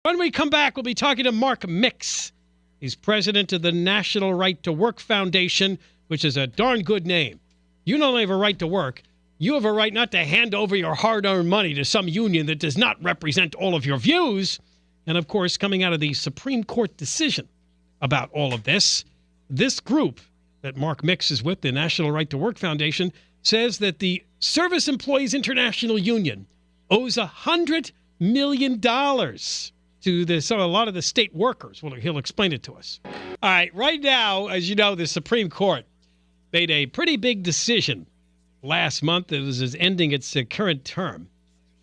When we come back, we'll be talking to Mark Mix. He's president of the National Right to Work Foundation, which is a darn good name. You not only have a right to work, you have a right not to hand over your hard-earned money to some union that does not represent all of your views. And, of course, coming out of the Supreme Court decision about all of this, this group that Mark Mix is with, the National Right to Work Foundation, says that the Service Employees International Union owes $100 million to a lot of the state workers. Well, he'll explain it to us. All right, right now, as you know, the Supreme Court made a pretty big decision last month. It was ending its current term.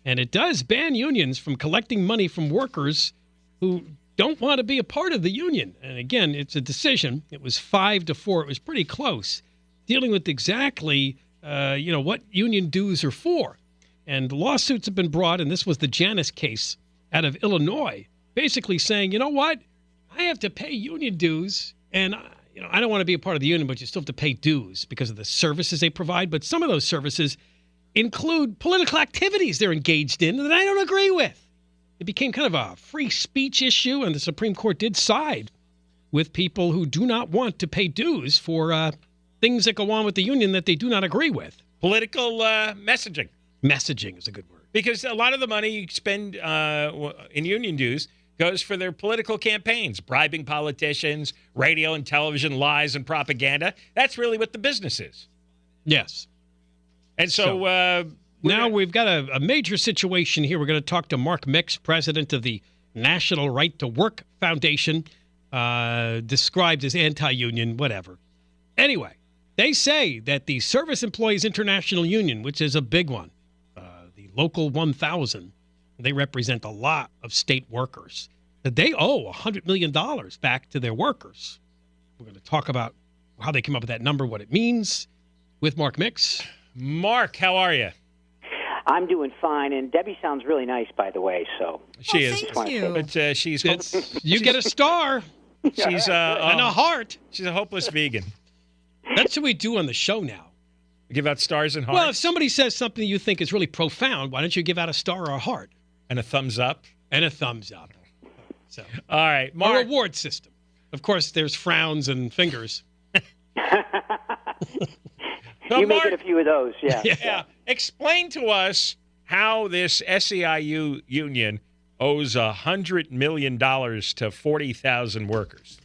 And it does ban unions from collecting money from workers who don't want to be a part of the union. And again, it's a decision. It was 5-4. It was pretty close, dealing with exactly, what union dues are for. And lawsuits have been brought, and this was the Janus case out of Illinois, basically saying, you know what? I have to pay union dues, and I don't want to be a part of the union, but you still have to pay dues because of the services they provide. But some of those services include political activities they're engaged in that I don't agree with. It became kind of a free speech issue, and the Supreme Court did side with people who do not want to pay dues for things that go on with the union that they do not agree with. Political messaging. Messaging is a good word. Because a lot of the money you spend in union dues goes for their political campaigns, bribing politicians, radio and television lies and propaganda. That's really what the business is. Yes. And so now we've got a major situation here. We're going to talk to Mark Mix, president of the National Right to Work Foundation, described as anti-union, whatever. Anyway, they say that the Service Employees International Union, which is a big one, the Local 1000, they represent a lot of state workers, that they owe $100 million back to their workers. We're going to talk about how they came up with that number, what it means, with Mark Mix. Mark, how are you? I'm doing fine, and Debbie sounds really nice, by the way. So she is. Thank you. But she's you get a star. She's and a heart. She's a hopeless vegan. That's what we do on the show now. Give out stars and hearts. Well, if somebody says something you think is really profound, why don't you give out a star or a heart? And a thumbs up. And a thumbs up. So, all right, Mark. A reward system. Of course, there's frowns and fingers. You may get a few of those, yeah. Yeah. Explain to us how this SEIU union owes $100 million to 40,000 workers.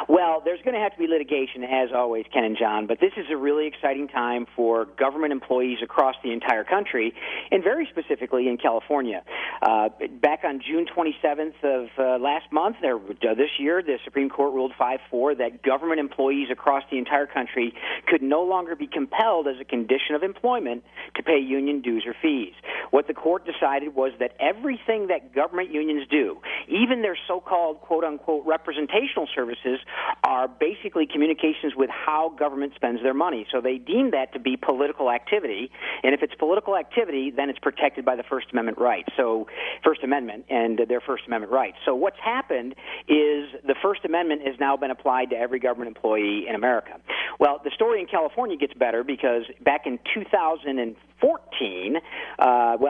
Well, there's going to have to be litigation, as always, Ken and John, but this is a really exciting time for government employees across the entire country, and very specifically in California. Back on June 27th of last month, this year, the Supreme Court ruled 5-4 that government employees across the entire country could no longer be compelled as a condition of employment to pay union dues or fees. What the court decided was that everything that government unions do, even their so-called, quote-unquote, representational services, are basically communications with how government spends their money. So they deem that to be political activity, and if it's political activity, then it's protected by the First Amendment rights. So First Amendment and their First Amendment rights. So what's happened is the First Amendment has now been applied to every government employee in America. Well, the story in California gets better because back in 2014,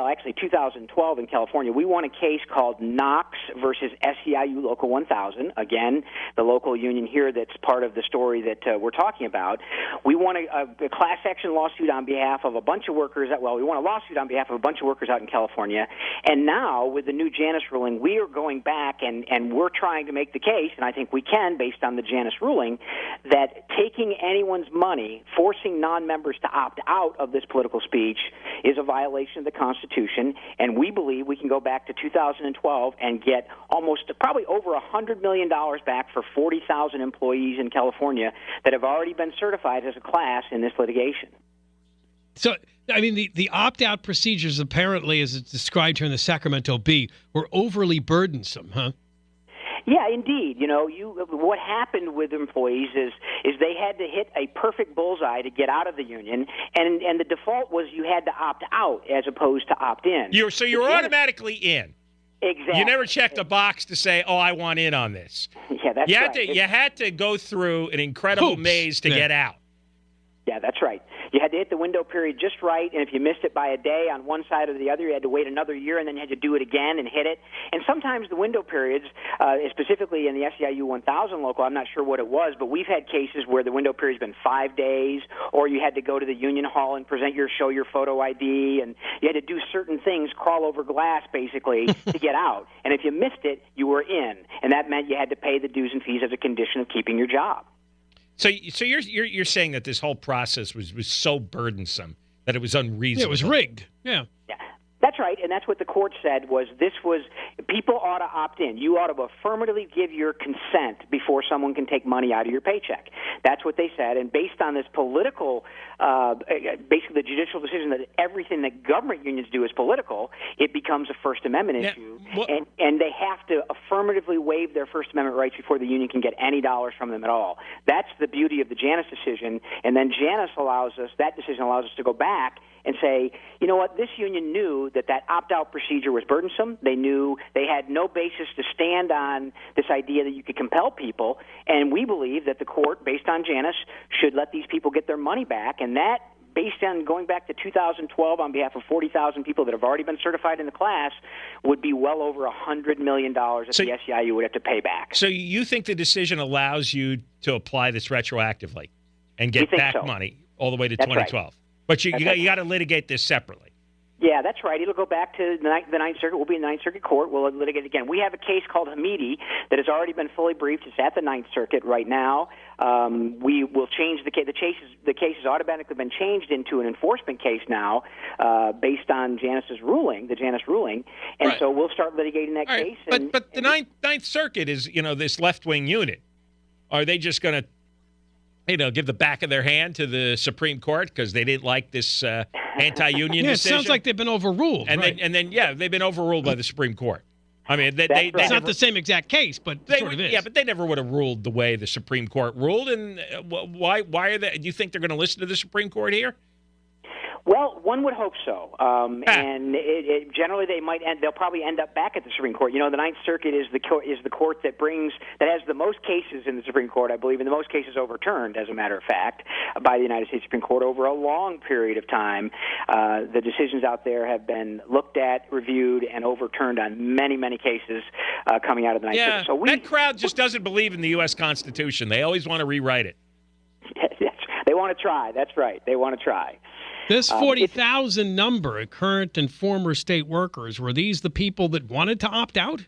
actually 2012 in California, we won a case called Knox versus SEIU Local 1000. Again, the local union here that's part of the story that we're talking about. We won a class action lawsuit on behalf of a bunch of workers. We won a lawsuit on behalf of a bunch of workers out in California. And now, with the new Janus ruling, we are going back and we're trying to make the case, and I think we can, based on the Janus ruling, that taking anyone's money, forcing non-members to opt out of this political speech is a violation of the Constitution, and we believe we can go back to 2012 and get probably over $100 million back for 40,000 employees in California that have already been certified as a class in this litigation. So, I mean, the opt-out procedures apparently, as it's described here in the Sacramento Bee, were overly burdensome, huh? Yeah, indeed. What happened with employees is they had to hit a perfect bullseye to get out of the union, and the default was you had to opt out as opposed to opt in. So you're automatically in. Exactly. You never checked a box to say, "Oh, I want in on this." Yeah, that's right. You had to go through an incredible maze to get out. Yeah, that's right. You had to hit the window period just right, and if you missed it by a day on one side or the other, you had to wait another year, and then you had to do it again and hit it. And sometimes the window periods, specifically in the SEIU 1000 local, I'm not sure what it was, but we've had cases where the window period's been 5 days, or you had to go to the union hall and show your photo ID, and you had to do certain things, crawl over glass, basically, to get out. And if you missed it, you were in, and that meant you had to pay the dues and fees as a condition of keeping your job. So you're saying that this whole process was so burdensome that it was unreasonable. Yeah, it was rigged. Yeah. That's right, and that's what the court said was people ought to opt in. You ought to affirmatively give your consent before someone can take money out of your paycheck. That's what they said, and based on this political, basically the judicial decision that everything that government unions do is political, it becomes a First Amendment issue, and they have to affirmatively waive their First Amendment rights before the union can get any dollars from them at all. That's the beauty of the Janus decision, and then that decision allows us to go back and say, you know what, this union knew that opt-out procedure was burdensome. They knew they had no basis to stand on this idea that you could compel people, and we believe that the court, based on Janus, should let these people get their money back, and that, based on going back to 2012 on behalf of 40,000 people that have already been certified in the class, would be well over $100 million that the SEIU would have to pay back. So you think the decision allows you to apply this retroactively and get back money all the way to 2012? Right. But you got to litigate this separately. Yeah, that's right. It'll go back to the Ninth Circuit. We'll be in the Ninth Circuit Court. We'll litigate it again. We have a case called Hamidi that has already been fully briefed. It's at the Ninth Circuit right now. We will change the case. The case has automatically been changed into an enforcement case now, based on Janus's ruling, the Janus ruling, and so we'll start litigating that case. But the Ninth Circuit is, this left-wing unit. Are they just going to give the back of their hand to the Supreme Court because they didn't like this anti-union decision? It sounds like they've been overruled. And then they've been overruled by the Supreme Court. I mean, it's not the same exact case, but it sort of is. Yeah, but they never would have ruled the way the Supreme Court ruled. And why are they? Do you think they're going to listen to the Supreme Court here? Well, one would hope so, and generally they'll probably end up back at the Supreme Court. The Ninth Circuit is the court that has the most cases in the Supreme Court, I believe, and the most cases overturned, as a matter of fact, by the United States Supreme Court over a long period of time. The decisions out there have been looked at, reviewed, and overturned on many, many cases coming out of the Ninth Circuit. So that crowd just doesn't believe in the U.S. Constitution. They always want to rewrite it. They want to try. That's right. They want to try. This 40,000 number of current and former state workers, were these the people that wanted to opt out?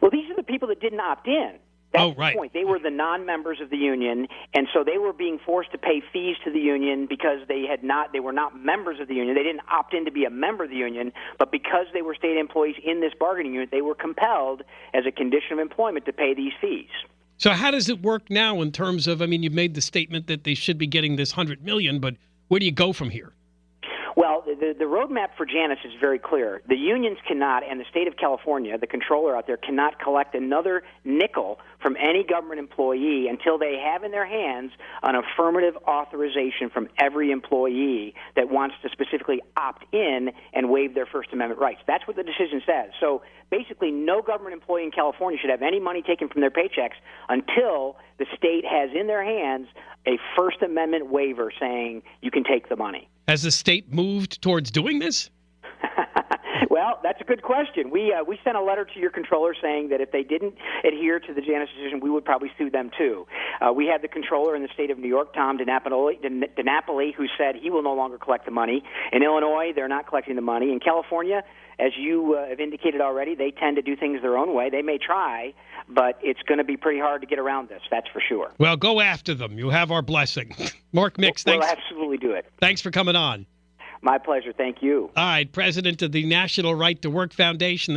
Well, these are the people that didn't opt in. That's right. The point. They were the non-members of the union, and so they were being forced to pay fees to the union because they were not members of the union. They didn't opt in to be a member of the union, but because they were state employees in this bargaining unit, they were compelled, as a condition of employment, to pay these fees. So how does it work now in terms of, you've made the statement that they should be getting this $100 million, but where do you go from here? Well, the roadmap for Janus is very clear. The unions cannot, and the state of California, the controller out there, cannot collect another nickel from any government employee until they have in their hands an affirmative authorization from every employee that wants to specifically opt in and waive their First Amendment rights. That's what the decision says. So basically, no government employee in California should have any money taken from their paychecks until the state has in their hands a First Amendment waiver saying you can take the money. Has the state moved towards doing this? Well, that's a good question. We sent a letter to your controller saying that if they didn't adhere to the Janus decision, we would probably sue them too. We have the controller in the state of New York, Tom DiNapoli, who said he will no longer collect the money. In Illinois, they're not collecting the money. In California, as you have indicated already, they tend to do things their own way. They may try, but it's going to be pretty hard to get around this, that's for sure. Well, go after them. You have our blessing. Mark Mix, thanks. We'll absolutely do it. Thanks for coming on. My pleasure. Thank you. All right, president of the National Right to Work Foundation.